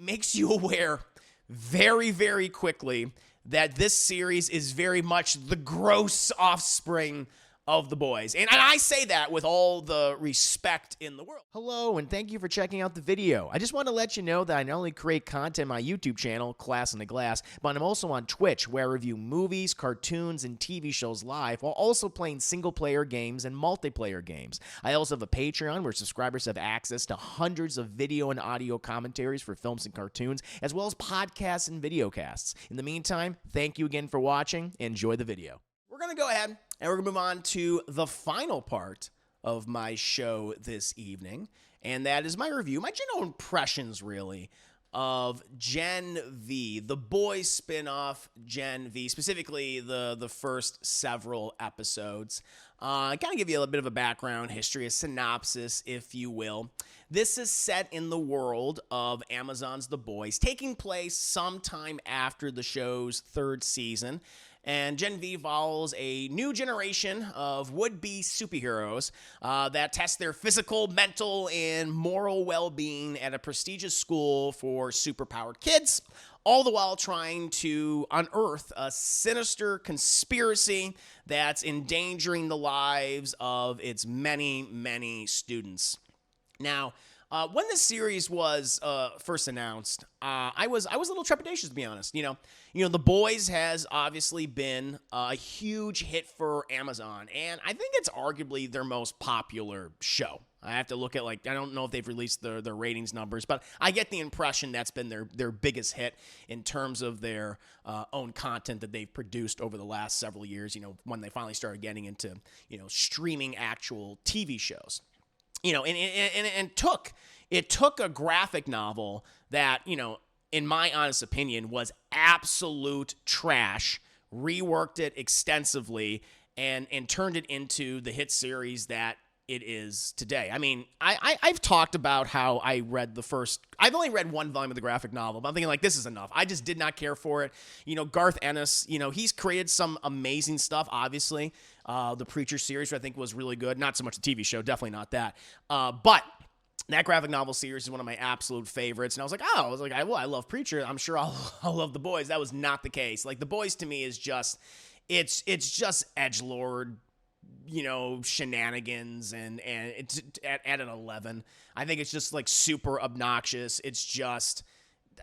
makes you aware very, very quickly that this series is very much the gross offspring of The Boys. And I say that with all the respect in the world. Hello, and thank you for checking out the video. I just want to let you know that I not only create content on my YouTube channel, Class in the Glass, but I'm also on Twitch, where I review movies, cartoons, and TV shows live, while also playing single-player games and multiplayer games. I also have a Patreon where subscribers have access to hundreds of video and audio commentaries for films and cartoons, as well as podcasts and videocasts. In the meantime, thank you again for watching. Enjoy the video. We're going to go ahead and we're going to move on to the final part of my show this evening, and that is my review, my general impressions, really, of Gen V, the Boys spinoff Gen V, specifically the first several episodes. Kind of give you a little bit of a background history, a synopsis, if you will. This is set in the world of Amazon's The Boys, taking place sometime after the show's third season. And Gen V follows a new generation of would-be superheroes that test their physical, mental, and moral well-being at a prestigious school for superpowered kids, all the while trying to unearth a sinister conspiracy that's endangering the lives of its many, many students. Now, when this series was first announced, I was a little trepidatious, to be honest. You know, The Boys has obviously been a huge hit for Amazon, and I think it's arguably their most popular show. I have to look at, I don't know if they've released their ratings numbers, but I get the impression that's been their biggest hit in terms of their own content that they've produced over the last several years, when they finally started getting into, streaming actual TV shows. And it took a graphic novel that, in my honest opinion, was absolute trash, reworked it extensively, and turned it into the hit series that it is today. I mean, I've talked about how I've only read one volume of the graphic novel, but I'm thinking, this is enough. I just did not care for it. Garth Ennis, he's created some amazing stuff, obviously. The Preacher series, I think, was really good. Not so much the TV show, definitely not that. But that graphic novel series is one of my absolute favorites. And I was like, I love Preacher. I'm sure I'll love The Boys. That was not the case. The Boys to me is just, it's just edgelord, shenanigans, and it's at an 11. I think it's just super obnoxious. It's just,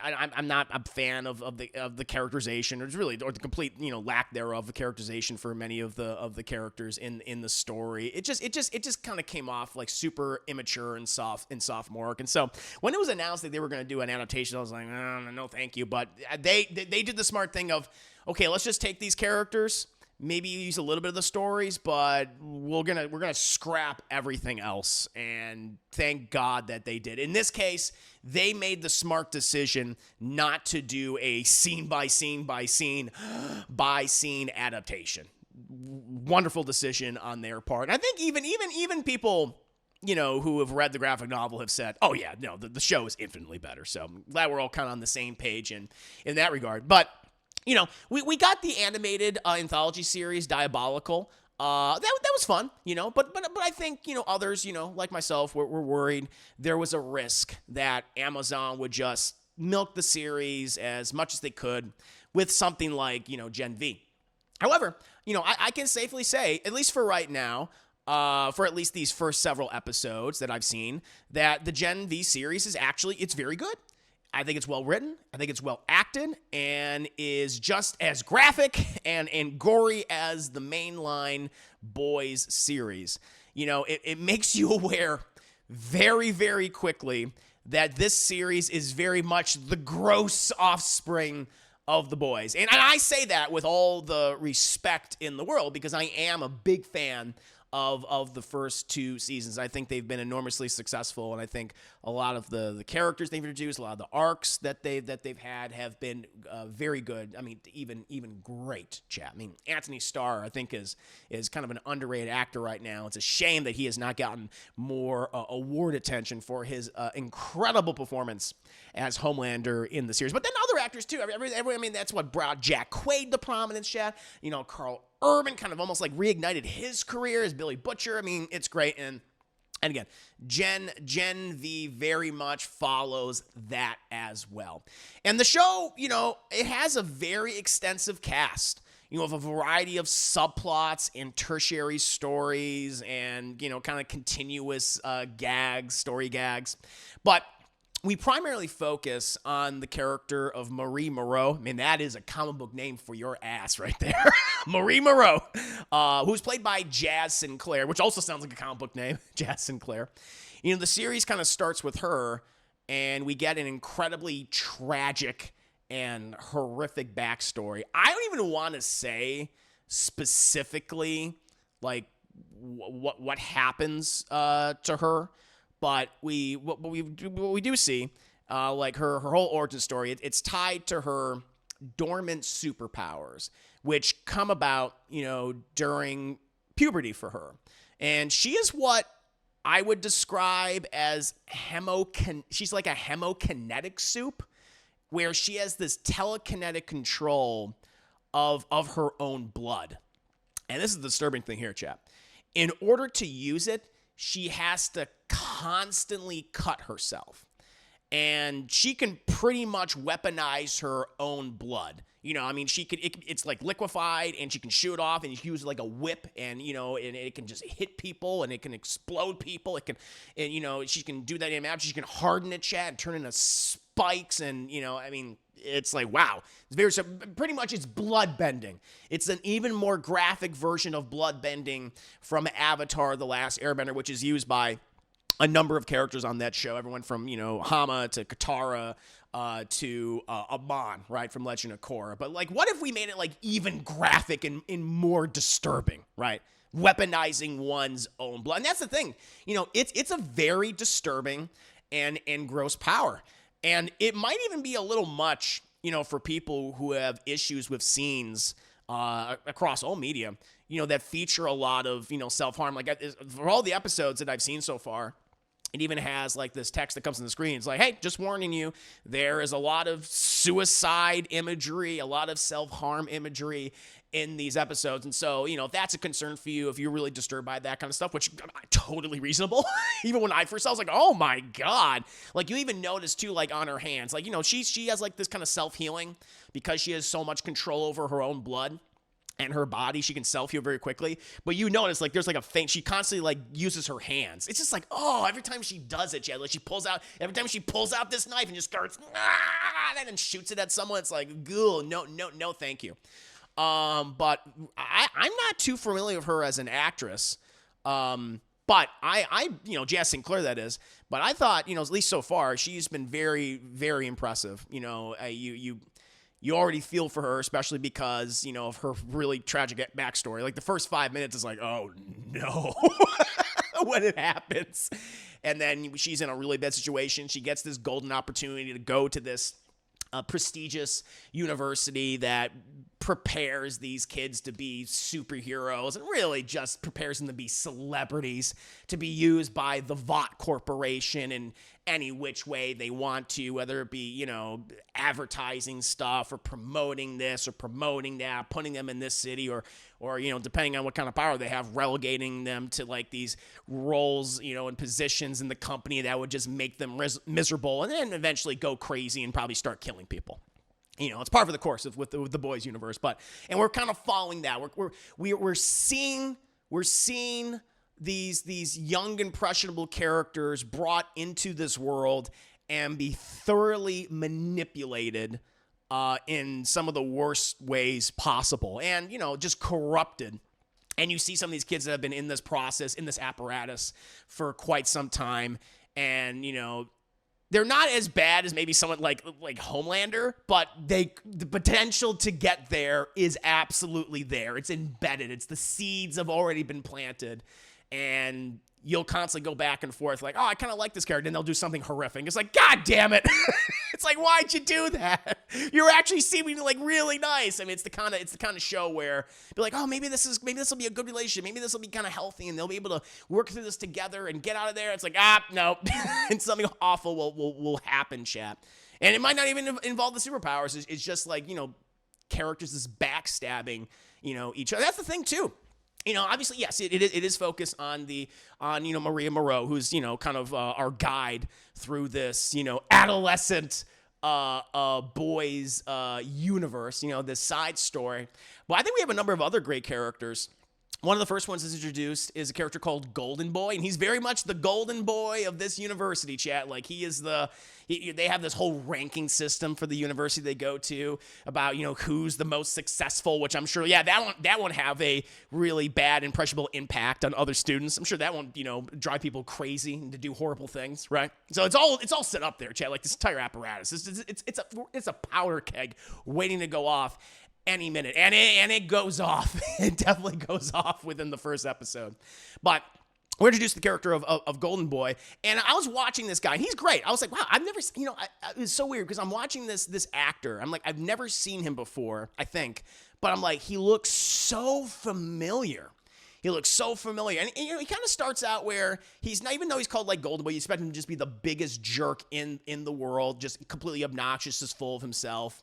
I'm not a fan of the characterization, or the complete lack thereof, the characterization for many of the characters in the story. It just kind of came off super immature and sophomoric. And so when it was announced that they were going to do an adaptation, I was like, no, thank you. But they did the smart thing of, okay, let's just take these characters, maybe use a little bit of the stories, but we're gonna scrap everything else. And thank God that they did. In this case, they made the smart decision not to do a scene by scene adaptation. Wonderful decision on their part. And I think even people who have read the graphic novel have said, oh yeah, no, the show is infinitely better. So I'm glad we're all kind of on the same page in that regard. But we got the animated anthology series, Diabolical. That was fun, but I think, others, like myself, were worried there was a risk that Amazon would just milk the series as much as they could with something like, Gen V. However, I can safely say, at least for right now, for at least these first several episodes that I've seen, that the Gen V series it's very good. I think it's well written, I think it's well acted, and is just as graphic and gory as the mainline Boys series. It makes you aware very, very quickly that this series is very much the gross offspring of The Boys. And I say that with all the respect in the world, because I am a big fan of the first two seasons. I think they've been enormously successful, and I think a lot of the characters they've introduced, a lot of the arcs that they've had have been very good. I mean, even great, chat. I mean, Anthony Starr, I think, is kind of an underrated actor right now. It's a shame that he has not gotten more award attention for his incredible performance as Homelander in the series. But then other actors too. I mean, that's what brought Jack Quaid to prominence, chat. Carl Urban kind of almost reignited his career as Billy Butcher. I mean, it's great. And And again, Gen V very much follows that as well. And the show, it has a very extensive cast, of a variety of subplots and tertiary stories and, kind of continuous story gags. But we primarily focus on the character of Marie Moreau. I mean, that is a comic book name for your ass right there. Marie Moreau, who's played by Jazz Sinclair, which also sounds like a comic book name, Jazz Sinclair. The series kind of starts with her, and we get an incredibly tragic and horrific backstory. I don't even want to say specifically, like, what happens to her. But what we do see, like her whole origin story, it's tied to her dormant superpowers, which come about, during puberty for her. And she is what I would describe as she's like a hemokinetic soup, where she has this telekinetic control of her own blood. And this is the disturbing thing here, chap. In order to use it, she has to constantly cut herself. And she can pretty much weaponize her own blood. It's like liquefied, and she can shoot off, and she uses like a whip, and, and it can just hit people, and it can explode people. She can do that in magic. She can harden it, chat, and turn into spikes, and, it's like, wow. Pretty much it's blood bending. It's an even more graphic version of blood bending from Avatar: The Last Airbender, which is used by a number of characters on that show. Everyone from, Hama to Katara to Amon, right, from Legend of Korra. But, like, what if we made it, like, even graphic and more disturbing, right? Weaponizing one's own blood. And that's the thing. It's a very disturbing and gross power. And it might even be a little much, for people who have issues with scenes across all media, that feature a lot of, self-harm. Like, for all the episodes that I've seen so far, it even has, like, this text that comes on the screen. It's like, hey, just warning you, there is a lot of suicide imagery, a lot of self-harm imagery in these episodes. And so, if that's a concern for you, if you're really disturbed by that kind of stuff, which totally reasonable. Even when I first saw, I was like, oh my God. Like, you even notice too, like, on her hands, like, she has like this kind of self-healing because she has so much control over her own blood and her body. She can self-heal very quickly. But you notice, like, there's like a feint. She constantly, like, uses her hands. It's just like, oh, every time she does it, like, every time she pulls out this knife and just starts, and then shoots it at someone, it's like, no, thank you. But I'm not too familiar with her as an actress. But I Jazz Sinclair, that is. But I thought, at least so far, she's been very, very impressive. You already feel for her, especially because, of her really tragic backstory. Like, the first 5 minutes is like, oh no, when it happens. And then she's in a really bad situation. She gets this golden opportunity to go to this prestigious university that prepares these kids to be superheroes and really just prepares them to be celebrities, to be used by the Vought Corporation in any which way they want to, whether it be, advertising stuff or promoting this or promoting that, putting them in this city or depending on what kind of power they have, relegating them to like these roles, and positions in the company that would just make them miserable and then eventually go crazy and probably start killing people. It's part of the course with the boys universe, and we're kind of following that. We're seeing these young impressionable characters brought into this world and be thoroughly manipulated in some of the worst ways possible, and just corrupted. And you see some of these kids that have been in this process, in this apparatus for quite some time, and they're not as bad as maybe someone like Homelander, but the potential to get there is absolutely there. It's embedded. The seeds have already been planted, and you'll constantly go back and forth like, oh, I kind of like this character, and they'll do something horrific. It's like, God damn it. It's like, why'd you do that? You're actually seeming like really nice. I mean, it's the kind of show where you're like, oh, maybe this will be a good relationship. Maybe this will be kind of healthy, and they'll be able to work through this together and get out of there. It's like, no, and something awful will happen, chat. And it might not even involve the superpowers. It's just like, characters is backstabbing, each other. That's the thing too. Obviously, yes, it is focused on Maria Moreau, who's, kind of our guide through this, adolescent boys universe, this side story. But I think we have a number of other great characters. One of the first ones that's introduced is a character called Golden Boy, and he's very much the golden boy of this university, chat. Like, he is they have this whole ranking system for the university they go to about, who's the most successful, which I'm sure, that won't have a really bad, impressionable impact on other students. I'm sure that won't, drive people crazy and to do horrible things, right? So it's all set up there, chat. Like, this entire apparatus, it's a powder keg waiting to go off any minute, and it goes off. It definitely goes off within the first episode. But we're introduced to the character of Golden Boy, and I was watching this guy, and he's great. I was like, wow, I've never, it's so weird because I'm watching this actor. I'm like, I've never seen him before, I think, but I'm like, he looks so familiar. He looks so familiar. And he kind of starts out where he's not, even though he's called like Golden Boy, you expect him to just be the biggest jerk in the world, just completely obnoxious, just full of himself.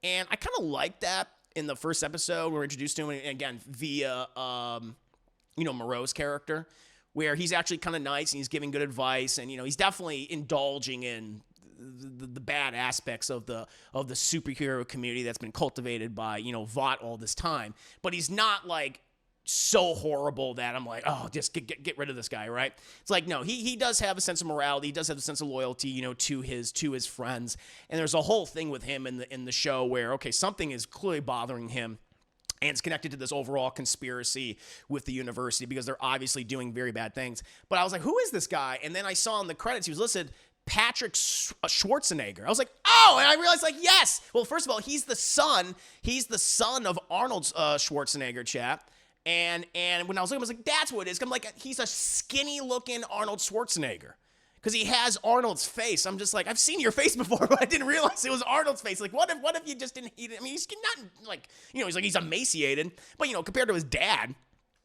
And I kind of like that. In the first episode, we're introduced to him again via, Moreau's character, where he's actually kind of nice and he's giving good advice, and he's definitely indulging in the bad aspects of the superhero community that's been cultivated by Vought all this time. But he's not like so horrible that I'm like, oh, just get rid of this guy, right? It's like, no, he does have a sense of morality. He does have a sense of loyalty, to his friends. And there's a whole thing with him in the show where, okay, something is clearly bothering him, and it's connected to this overall conspiracy with the university because they're obviously doing very bad things. But I was like, who is this guy? And then I saw in the credits he was listed Patrick Schwarzenegger. I was like, oh, and I realized, like, yes. Well, first of all, he's the son of Arnold Schwarzenegger, chap. And when I was looking, I was like, that's what it is. I'm like, he's a skinny-looking Arnold Schwarzenegger because he has Arnold's face. I'm just like, I've seen your face before, but I didn't realize it was Arnold's face. Like, what if you just didn't eat it? I mean, he's not like, he's emaciated, but, compared to his dad,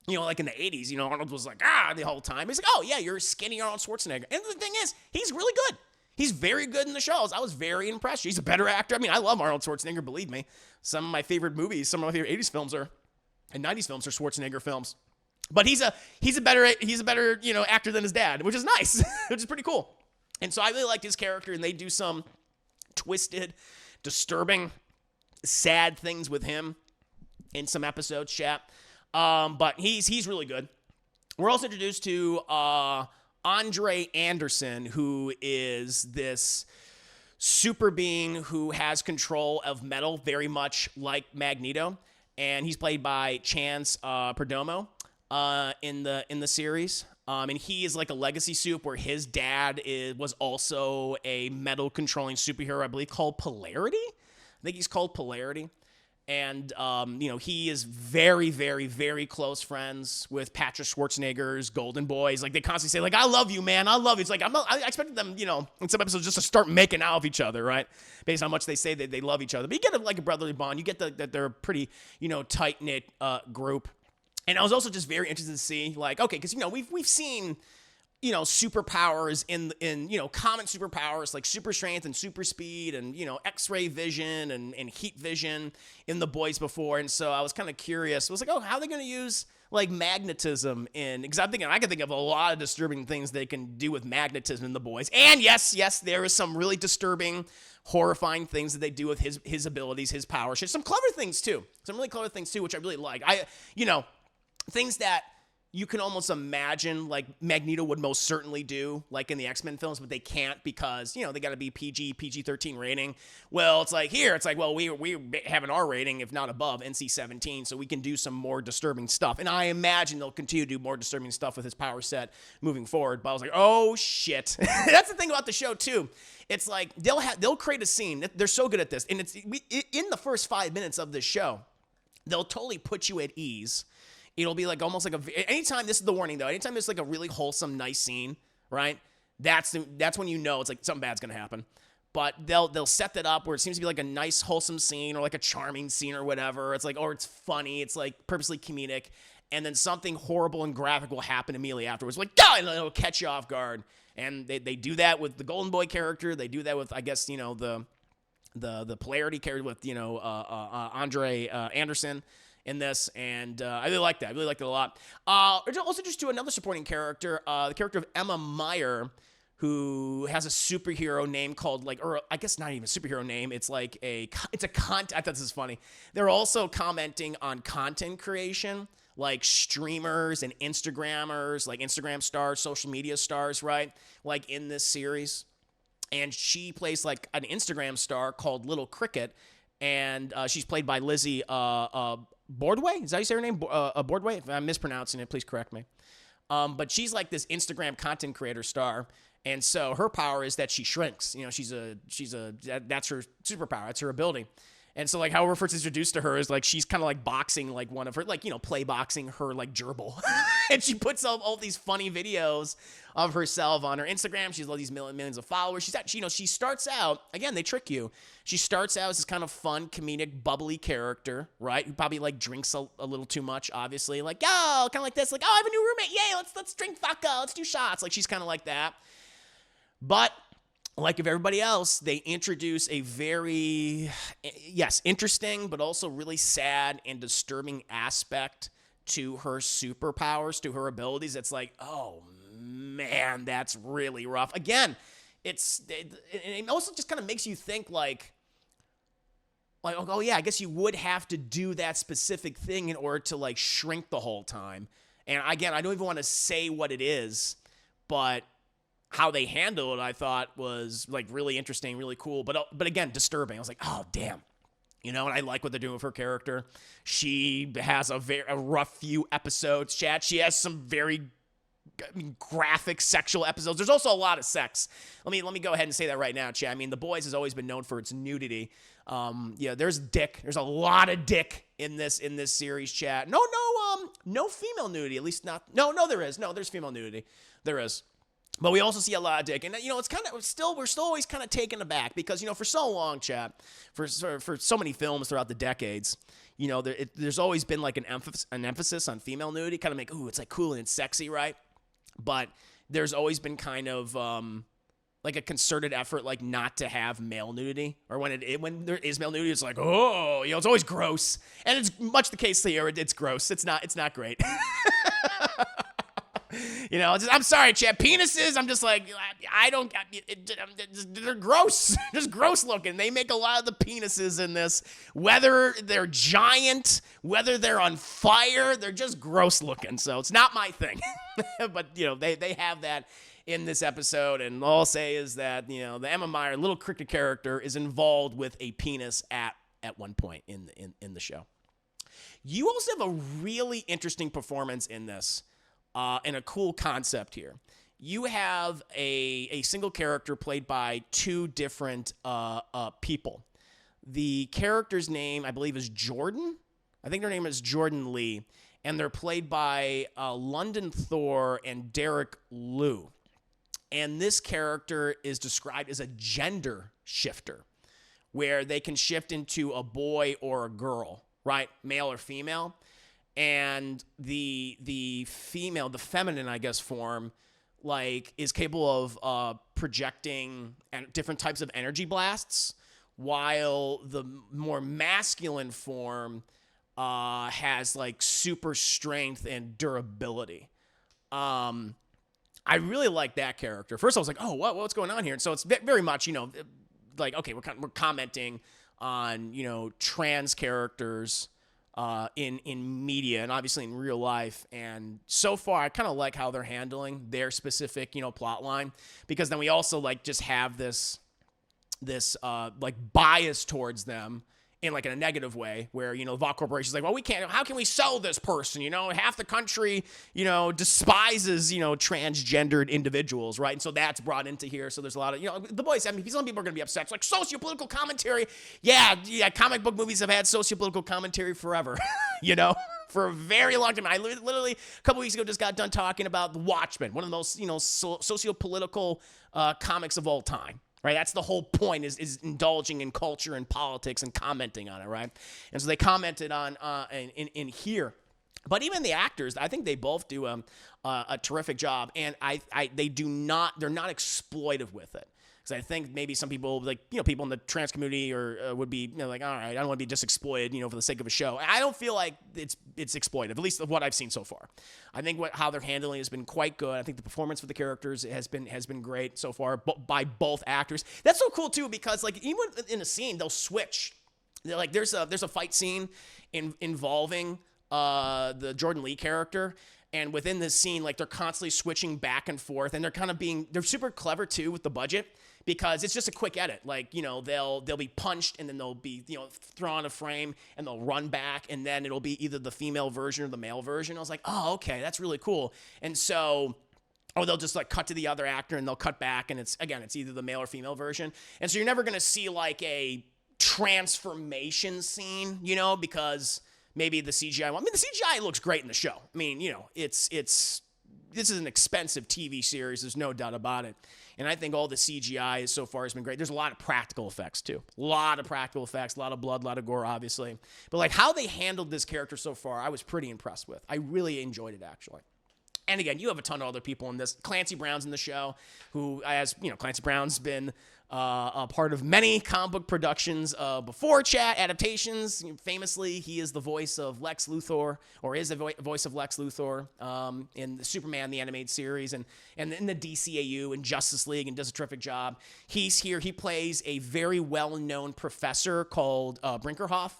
like in the 80s, Arnold was like, the whole time. He's like, oh, yeah, you're skinny Arnold Schwarzenegger. And the thing is, he's really good. He's very good in the shows. I was very impressed. He's a better actor. I mean, I love Arnold Schwarzenegger, believe me. Some of my favorite movies, some of my favorite 80s films and 90s films are Schwarzenegger films. But he's a better actor than his dad, which is nice, which is pretty cool. And so I really liked his character, and they do some twisted, disturbing, sad things with him in some episodes, chat. But he's really good. We're also introduced to Andre Anderson, who is this super being who has control of metal, very much like Magneto. And he's played by Chance Perdomo in the series. And he is like a legacy soup where his dad was also a metal-controlling superhero, I believe, called Polarity. I think he's called Polarity. And, he is very, very, very close friends with Patrick Schwarzenegger's Golden Boys. Like, they constantly say, like, I love you, man. I love you. It's like, I expected them, in some episodes just to start making out with each other, right? Based on how much they say that they love each other. But you get, like, a brotherly bond. You get that they're a pretty, tight-knit group. And I was also just very interested to see, like, okay, because, we've seen superpowers in common superpowers like super strength and super speed and, X-ray vision and heat vision in the boys before. And so I was kind of curious. I was like, oh, how are they going to use like magnetism because I'm thinking I can think of a lot of disturbing things they can do with magnetism in the boys. And yes, there is some really disturbing, horrifying things that they do with his abilities, his powers. Some clever things too. Some really clever things too, which I really like. Things that you can almost imagine like Magneto would most certainly do, like in the X-Men films, but they can't because, they got to be PG-13 rating. Well, it's like well, we have an R rating, if not above, NC-17, so we can do some more disturbing stuff. And I imagine they'll continue to do more disturbing stuff with his power set moving forward. But I was like, oh, shit. That's the thing about the show, too. It's like they'll create a scene. They're so good at this. And it's in the first 5 minutes of this show, they'll totally put you at ease. It'll be like almost like anytime, this is the warning though, anytime there's like a really wholesome, nice scene, right? That's when it's like something bad's gonna happen. But they'll set that up where it seems to be like a nice, wholesome scene or like a charming scene or whatever. It's like, or it's funny, it's like purposely comedic, and then something horrible and graphic will happen immediately afterwards. Like, and it'll catch you off guard. And they do that with the Golden Boy character. They do that with, I guess, the Polarity character with Andre Anderson. in this, and I really like that. I really liked it a lot. Also, just to another supporting character, the character of Emma Meyer, who has a superhero name called, like, or I guess not even a superhero name. It's like it's a content. I thought this is funny. They're also commenting on content creation, like streamers and Instagrammers, like Instagram stars, social media stars, right? Like in this series. And she plays like an Instagram star called Little Cricket. And she's played by Lizzie Bordway. Is that how you say her name? Bordway? If I'm mispronouncing it, please correct me. But she's like this Instagram content creator star. And so her power is that she shrinks. You know, that's her superpower. That's her ability. And so, like, how we're first introduced to her is, like, she's kind of, like, boxing, like, one of her, like, you know, play boxing her, like, gerbil. And she puts up all these funny videos of herself on her Instagram. She's all these millions of followers. She's actually, you know, she starts out, again, they trick you. She starts out as this kind of fun, comedic, bubbly character, right? Who probably, like, drinks a little too much, obviously. Like, oh, kind of like this. Like, oh, I have a new roommate. Yay, let's drink vodka. Let's do shots. Like, she's kind of like that. But like everybody else, they introduce a very, yes, interesting, but also really sad and disturbing aspect to her superpowers, to her abilities. It's like, oh, man, that's really rough. Again, it also just kind of makes you think like, oh, yeah, I guess you would have to do that specific thing in order to, like, shrink the whole time. And again, I don't even want to say what it is, but how they handle it, I thought was, like, really interesting, really cool, but again, disturbing. I was like, oh, damn. You know, and I like what they're doing with her character. She has a rough few episodes, chat. She has some very graphic sexual episodes. There's also a lot of sex. Let me go ahead and say that right now, chat. I mean, The Boys has always been known for its nudity. Yeah, there's dick. There's a lot of dick in this series, chat. No female nudity, at least not. No, there is. No, there's female nudity. There is. But we also see a lot of dick. And, you know, it's kind of we're still always kind of taken aback because, you know, for so long, chat, for so many films throughout the decades, you know, there's always been like an emphasis on female nudity, kind of make, ooh, it's like cool and sexy, right? But there's always been kind of like a concerted effort, like, not to have male nudity, or when there is male nudity, it's like, oh, you know, it's always gross. And it's much the case here. It's gross. It's not great. You know, I'm sorry, chat. Penises, I'm just like, they're gross. Just gross looking. They make a lot of the penises in this, whether they're giant, whether they're on fire, they're just gross looking. So it's not my thing. But, you know, they have that in this episode. And all I'll say is that, you know, the Emma Meyer Little Cricket character is involved with a penis at one point in the show. You also have a really interesting performance in this. And a cool concept here. You have a single character played by two different people. The character's name, I believe, is Jordan. I think their name is Jordan Lee. And they're played by London Thor and Derek Liu. And this character is described as a gender shifter, where they can shift into a boy or a girl, right? Male or female. And the female, the feminine, I guess, form, like, is capable of projecting different types of energy blasts, while the more masculine form has, like, super strength and durability. I really like that character. First, I was like, oh, what's going on here? And so it's very much, you know, like, okay, we're commenting on, you know, trans characters in media and obviously in real life. And so far, I kind of like how they're handling their specific, you know, plot line, because then we also, like, just have this like bias towards them in, like, in a negative way, where, you know, Vought Corporation's like, well, how can we sell this person? You know, half the country, you know, despises, you know, transgendered individuals, right? And so that's brought into here. So there's a lot of, you know, The Boys, I mean, some people are going to be upset. It's like sociopolitical commentary. Yeah, comic book movies have had sociopolitical commentary forever, you know, for a very long time. I literally, a couple weeks ago, just got done talking about The Watchmen, one of the most, you know, sociopolitical comics of all time. Right, that's the whole point, is indulging in culture and politics and commenting on it, right? And so they commented on in here, but even the actors, I think they both do a terrific job, and they're not exploitive with it. Because I think maybe some people, like, people in the trans community or would be, like, all right, I don't want to be just exploited, for the sake of a show. And I don't feel like it's exploitive, at least of what I've seen so far. I think how they're handling has been quite good. I think the performance for the characters has been great so far by both actors. That's so cool too, because like even in a scene they'll switch. Like there's a fight scene involving the Jordan Lee character. And within this scene, like they're constantly switching back and forth, and they're super clever too with the budget, because it's just a quick edit. Like, they'll be punched and then they'll be, thrown a frame and they'll run back, and then it'll be either the female version or the male version. I was like, oh, okay, that's really cool. And so, or they'll just like cut to the other actor and they'll cut back, and it's either the male or female version. And so you're never going to see like a transformation scene, because maybe the CGI one. I mean, the CGI looks great in the show. I mean, this is an expensive TV series. There's no doubt about it. And I think all the CGI so far has been great. There's a lot of practical effects too. A lot of practical effects, a lot of blood, a lot of gore, obviously. But like how they handled this character so far, I was pretty impressed with. I really enjoyed it, actually. And again, you have a ton of other people in this. Clancy Brown's in the show, who, as Clancy Brown's been a part of many comic book productions before chat adaptations. Famously, he is the voice of Lex Luthor, or is the voice of Lex Luthor in the Superman the animated series, and in the DCAU and Justice League, and does a terrific job. He's here. He plays a very well-known professor called Brinkerhoff,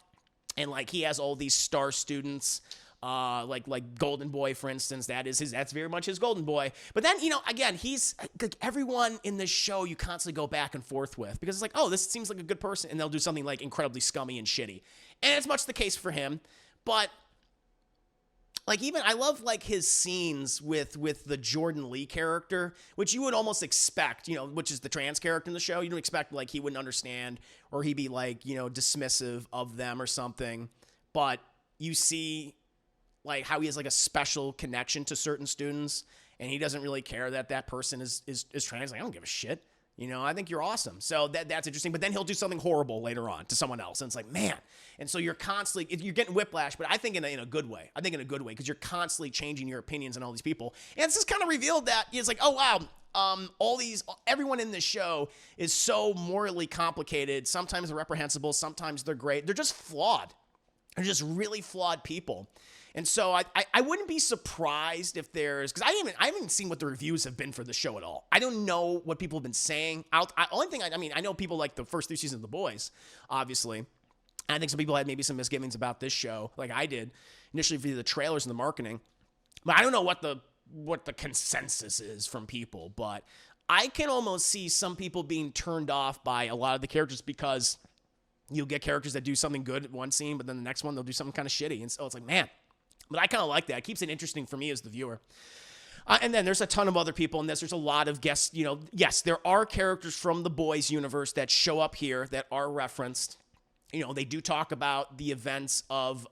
and like he has all these star students. Like Golden Boy, for instance, that's very much his Golden Boy. But then, again, he's like everyone in this show you constantly go back and forth with, because it's like, oh, this seems like a good person, and they'll do something like incredibly scummy and shitty. And it's much the case for him. But like even I love like his scenes with the Jordan Lee character, which you would almost expect, which is the trans character in the show. You don't expect like he wouldn't understand, or he'd be like, dismissive of them or something. But you see like how he has like a special connection to certain students, and he doesn't really care that person is trans. Like, I don't give a shit. I think you're awesome. So that's interesting. But then he'll do something horrible later on to someone else, and it's like, man. And so you're getting whiplash, but I think in a good way. I think in a good way, because you're constantly changing your opinions on all these people. And it's just kind of revealed that it's like, oh wow, everyone in this show is so morally complicated. Sometimes they're reprehensible. Sometimes they're great. They're just flawed. They're just really flawed people. And so I wouldn't be surprised if there's, because I haven't seen what the reviews have been for the show at all. I don't know what people have been saying. I know people like the first 3 seasons of The Boys, obviously. I think some people had maybe some misgivings about this show, like I did initially via the trailers and the marketing. But I don't know what the consensus is from people. But I can almost see some people being turned off by a lot of the characters, because you'll get characters that do something good at one scene, but then the next one they'll do something kind of shitty. And so it's like, man. But I kind of like that. It keeps it interesting for me as the viewer. And then there's a ton of other people in this. There's a lot of guests. Yes, there are characters from the Boys universe that show up here that are referenced. They do talk about the events of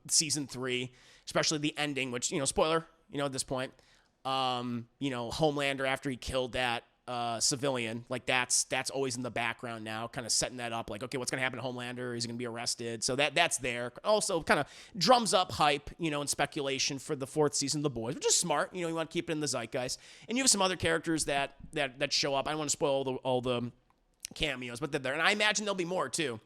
season 3, especially the ending, which, spoiler, at this point. Homelander, after he killed that civilian, like that's always in the background now, kind of setting that up, like, okay, what's going to happen to Homelander? Is he going to be arrested? So that's there. Also kind of drums up hype, and speculation for the 4th season of The Boys, which is smart. You want to keep it in the zeitgeist. And you have some other characters that show up. I don't want to spoil all the cameos, but they're there. And I imagine there'll be more too.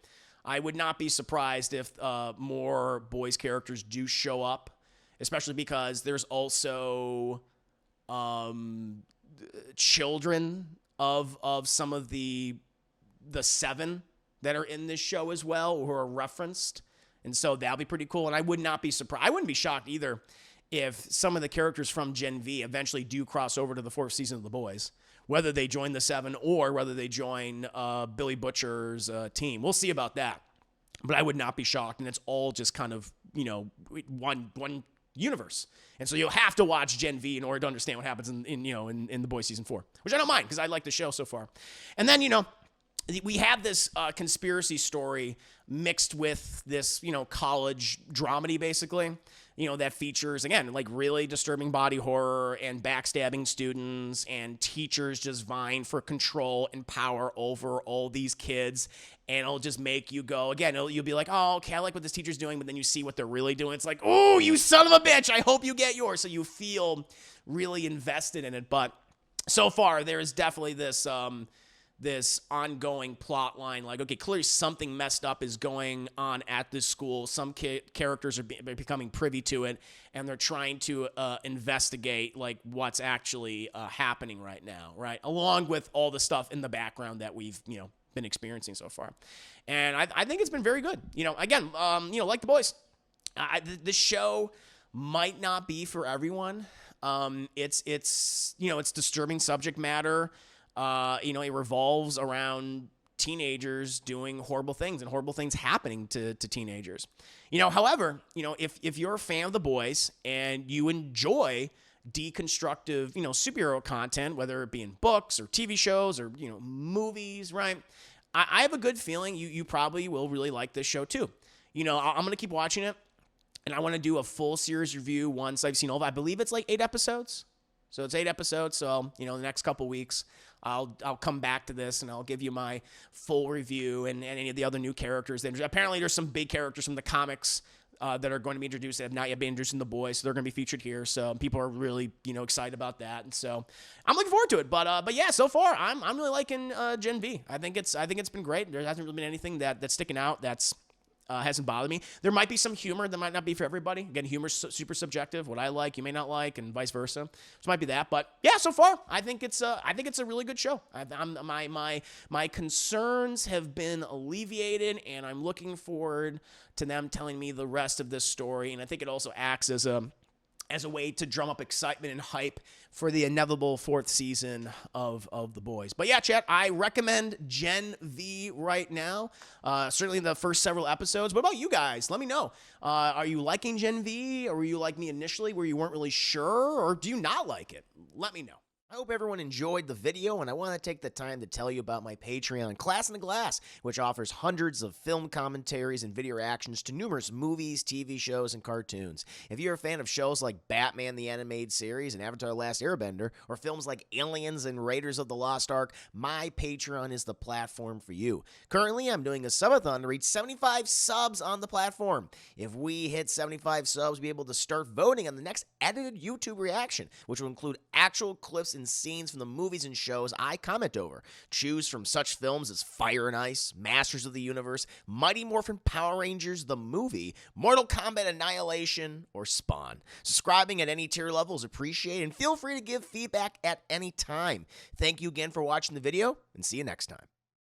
I would not be surprised if more Boys characters do show up, especially because there's also children of some of the 7 that are in this show as well, who are referenced, and so that'll be pretty cool. And I would not be surprised. I wouldn't be shocked either if some of the characters from Gen V eventually do cross over to the 4th season of The Boys, whether they join the 7 or whether they join Billy Butcher's team. We'll see about that, but I would not be shocked. And it's all just kind of one universe. And so you'll have to watch Gen V in order to understand what happens in The Boys season 4, which I don't mind, because I like the show so far. And then, we have this conspiracy story mixed with this, college dramedy, basically, that features, again, like really disturbing body horror and backstabbing students and teachers just vying for control and power over all these kids. And it'll just make you go, again, you'll be like, oh, okay, I like what this teacher's doing. But then you see what they're really doing. It's like, oh, you son of a bitch. I hope you get yours. So you feel really invested in it. But so far, there is definitely this this ongoing plot line. Like, okay, clearly something messed up is going on at this school. Some characters are becoming privy to it, and they're trying to investigate like what's actually happening right now, right? Along with all the stuff in the background that we've, been experiencing so far. And I think it's been very good. Again, like The Boys, this show might not be for everyone. It's disturbing subject matter. It revolves around teenagers doing horrible things and horrible things happening to teenagers. However, if you're a fan of The Boys and you enjoy deconstructive, superhero content, whether it be in books or TV shows or, movies, right? I have a good feeling you probably will really like this show too. I'm going to keep watching it, and I want to do a full series review once I've seen all of it. I believe it's like 8 episodes. So it's 8 episodes. So, the next couple weeks, I'll come back to this and I'll give you my full review and any of the other new characters. Apparently, there's some big characters from the comics that are going to be introduced that have not yet been introduced in The Boys, so they're going to be featured here. So people are really, excited about that, and so I'm looking forward to it. But yeah, so far I'm really liking Gen V. I think it's been great. There hasn't really been anything that's sticking out that's hasn't bothered me. There might be some humor that might not be for everybody. Again, humor's super subjective. What I like, you may not like, and vice versa. So it might be that. But yeah, so far, I think it's a really good show. My concerns have been alleviated, and I'm looking forward to them telling me the rest of this story. And I think it also acts as a way to drum up excitement and hype for the inevitable 4th season of The Boys. But yeah, chat, I recommend Gen V right now. Certainly the first several episodes. What about you guys? Let me know. Are you liking Gen V, or were you like me initially where you weren't really sure, or do you not like it? Let me know. I hope everyone enjoyed the video, and I want to take the time to tell you about my Patreon, Class in the Glass, which offers hundreds of film commentaries and video reactions to numerous movies, TV shows, and cartoons. If you're a fan of shows like Batman the Animated Series and Avatar: The Last Airbender, or films like Aliens and Raiders of the Lost Ark, my Patreon is the platform for you. Currently, I'm doing a subathon to reach 75 subs on the platform. If we hit 75 subs, we'll be able to start voting on the next edited YouTube reaction, which will include actual clips and scenes from the movies and shows I comment over. Choose from such films as Fire and Ice, Masters of the Universe, Mighty Morphin Power Rangers the movie, Mortal Kombat Annihilation, or Spawn. Subscribing at any tier level is appreciated, and feel free to give feedback at any time. Thank you again for watching the video, and see you next time.